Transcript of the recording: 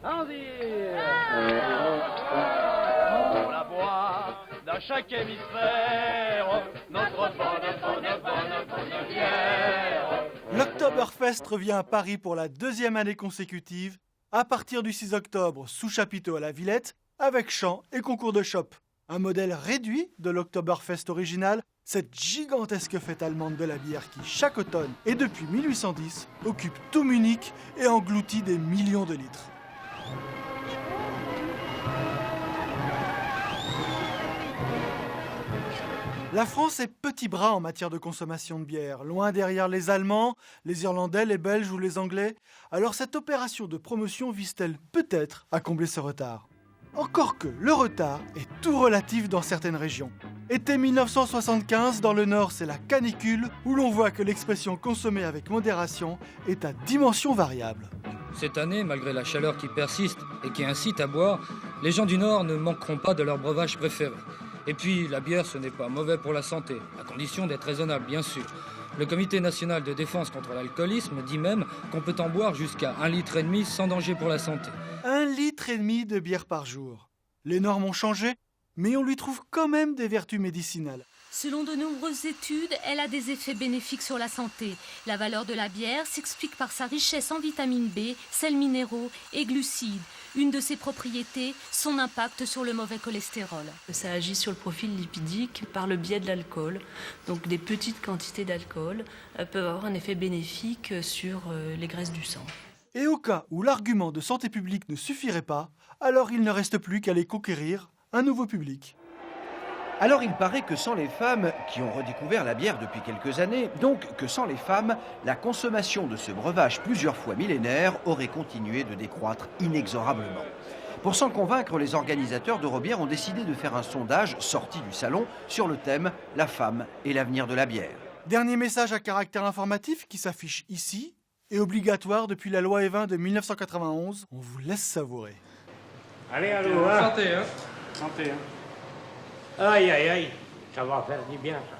Allez, on la boit dans chaque hémisphère, notre bonne bière. L'Oktoberfest revient à Paris pour la deuxième année consécutive, à partir du 6 octobre, sous chapiteau à la Villette, avec chant et concours de chope. Un modèle réduit de l'Oktoberfest original, cette gigantesque fête allemande de la bière qui, chaque automne et depuis 1810, occupe tout Munich et engloutit des millions de litres. La France est petit bras en matière de consommation de bière, loin derrière les Allemands, les Irlandais, les Belges ou les Anglais. Alors cette opération de promotion vise-t-elle peut-être à combler ce retard ? Encore que le retard est tout relatif dans certaines régions. Été 1975, dans le Nord, c'est la canicule, où l'on voit que l'expression consommer avec modération est à dimension variable. Cette année, malgré la chaleur qui persiste et qui incite à boire, les gens du Nord ne manqueront pas de leur breuvage préféré. Et puis, la bière, ce n'est pas mauvais pour la santé, à condition d'être raisonnable, bien sûr. Le Comité national de défense contre l'alcoolisme dit même qu'on peut en boire jusqu'à 1,5 litre sans danger pour la santé. 1,5 litre de bière par jour. Les normes ont changé, mais on lui trouve quand même des vertus médicinales. Selon de nombreuses études, elle a des effets bénéfiques sur la santé. La valeur de la bière s'explique par sa richesse en vitamine B, sels minéraux et glucides. Une de ses propriétés, son impact sur le mauvais cholestérol. Ça agit sur le profil lipidique par le biais de l'alcool. Donc des petites quantités d'alcool peuvent avoir un effet bénéfique sur les graisses du sang. Et au cas où l'argument de santé publique ne suffirait pas, alors il ne reste plus qu'à aller conquérir un nouveau public. Alors il paraît que sans les femmes, qui ont redécouvert la bière depuis quelques années, donc que sans les femmes, la consommation de ce breuvage plusieurs fois millénaire aurait continué de décroître inexorablement. Pour s'en convaincre, les organisateurs d'Eurobière ont décidé de faire un sondage sorti du salon sur le thème « La femme et l'avenir de la bière ». Dernier message à caractère informatif qui s'affiche ici, et obligatoire depuis la loi Evin de 1991. On vous laisse savourer. Allez, allô, hein. Santé, hein. Santé, hein. Aïe, aïe, aïe, ça va faire du bien, ça.